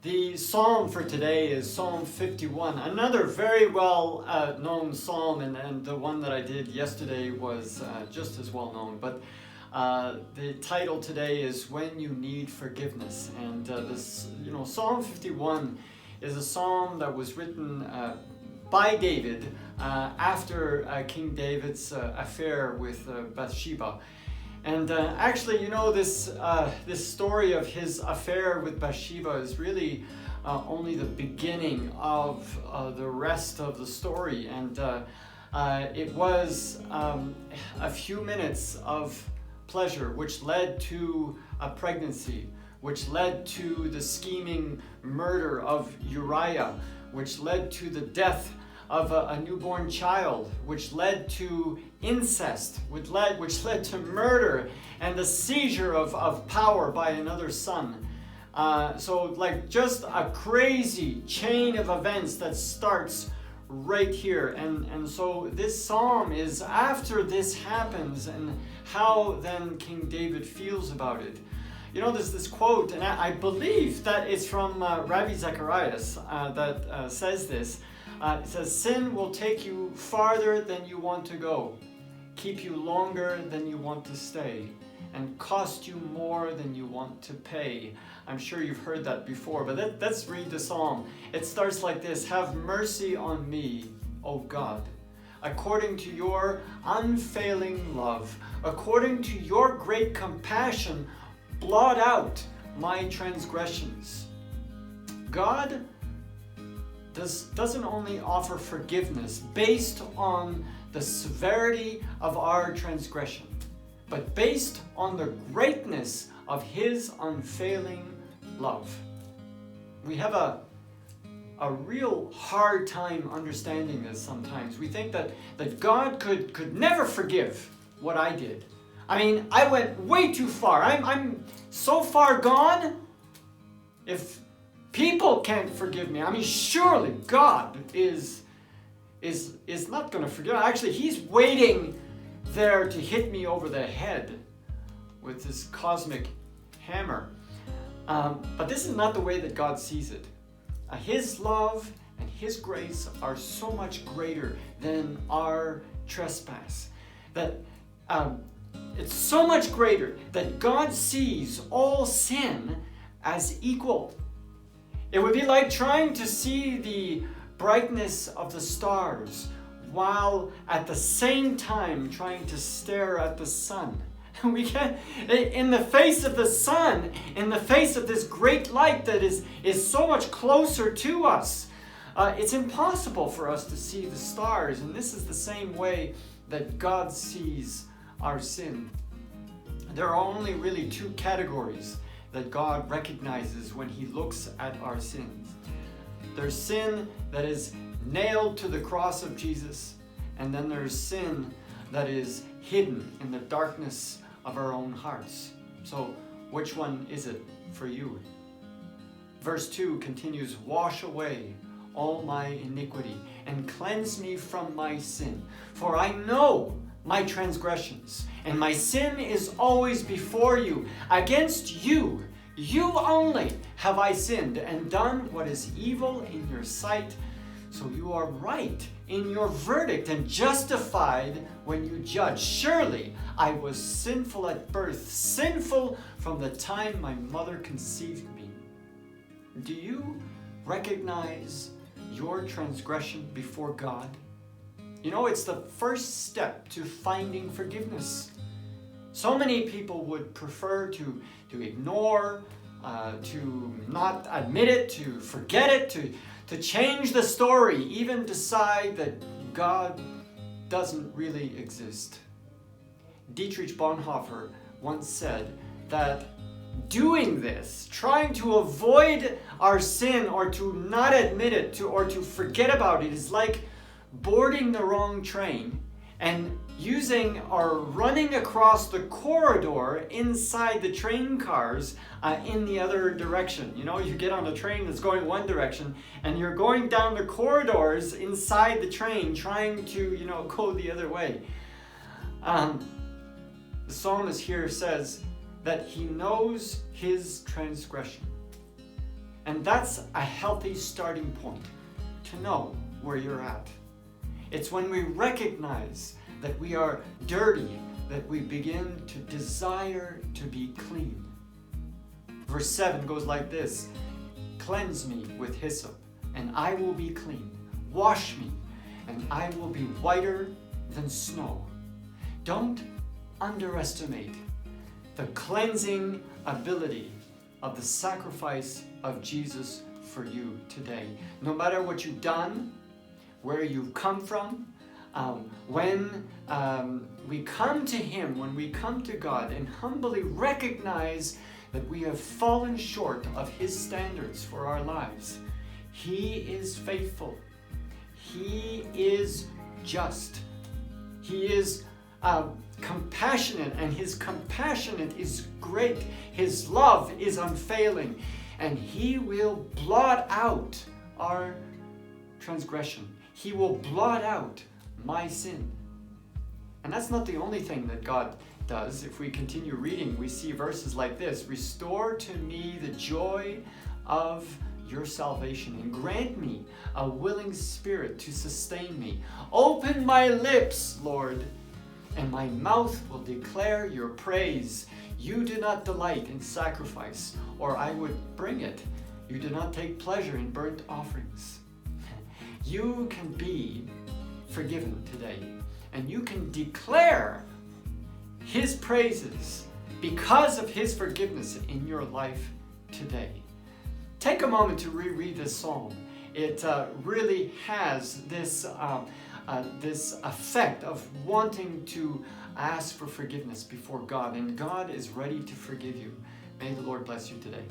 The psalm for today is Psalm 51, another very well known psalm, and the one that I did yesterday was just as well known. But the title today is When You Need Forgiveness. And Psalm 51 is a psalm that was written by David after King David's affair with Bathsheba. And actually, this story of his affair with Bathsheba is really only the beginning of the rest of the story. And it was a few minutes of pleasure which led to a pregnancy, which led to the scheming murder of Uriah, which led to the death of a newborn child, which led to incest, which led to murder and the seizure of power by another son. So just a crazy chain of events that starts right here. And so this psalm is after this happens and how then King David feels about it. There's this quote, and I believe that it's from Rabbi Zacharias that says this. It says, "Sin will take you farther than you want to go, keep you longer than you want to stay, and cost you more than you want to pay." I'm sure you've heard that before, but let's read the psalm. It starts like this: "Have mercy on me, O God, according to your unfailing love, according to your great compassion, blot out my transgressions." God doesn't only offer forgiveness based on the severity of our transgression, but based on the greatness of His unfailing love. We have a real hard time understanding this sometimes. We think that God could never forgive what I did. I mean, I went way too far. I'm so far gone. If people can't forgive me, I mean, surely God is not going to forgive. Actually, He's waiting there to hit me over the head with this cosmic hammer. But this is not the way that God sees it. His love and His grace are so much greater than our trespass. That it's so much greater that God sees all sin as equal. It would be like trying to see the brightness of the stars while at the same time trying to stare at the sun. We can't, in the face of the sun, in the face of this great light that is so much closer to us, it's impossible for us to see the stars. And this is the same way that God sees our sin. There are only really two categories that God recognizes when He looks at our sins. There's sin that is nailed to the cross of Jesus, and then there's sin that is hidden in the darkness of our own hearts. So, which one is it for you? Verse 2 continues, "Wash away all my iniquity and cleanse me from my sin. For I know my transgressions, and my sin is always before you. Against you, you only, have I sinned and done what is evil in your sight. So you are right in your verdict and justified when you judge. Surely I was sinful at birth, sinful from the time my mother conceived me." Do you recognize your transgression before God? It's the first step to finding forgiveness. So many people would prefer to ignore, to not admit it, to forget it, to change the story, even decide that God doesn't really exist. Dietrich Bonhoeffer once said that doing this, trying to avoid our sin or to not admit it or to forget about it, is like boarding the wrong train and using or running across the corridor inside the train cars in the other direction. You get on a train that's going one direction and you're going down the corridors inside the train trying to, go the other way. The psalmist here says that he knows his transgression. And that's a healthy starting point to know where you're at. It's when we recognize that we are dirty that we begin to desire to be clean. Verse 7 goes like this: "Cleanse me with hyssop, and I will be clean. Wash me, and I will be whiter than snow." Don't underestimate the cleansing ability of the sacrifice of Jesus for you today. No matter what you've done, where you've come from, when we come to Him, when we come to God and humbly recognize that we have fallen short of His standards for our lives, He is faithful. He is just. He is compassionate, and His compassionate is great. His love is unfailing, and He will blot out our transgression. He will blot out my sin. And that's not the only thing that God does. If we continue reading, we see verses like this: "Restore to me the joy of your salvation, and grant me a willing spirit to sustain me. Open my lips, Lord, and my mouth will declare your praise. You do not delight in sacrifice, or I would bring it. You do not take pleasure in burnt offerings." You can be forgiven today, and you can declare His praises because of His forgiveness in your life today. Take a moment to reread this psalm. It really has this effect of wanting to ask for forgiveness before God, and God is ready to forgive you. May the Lord bless you today.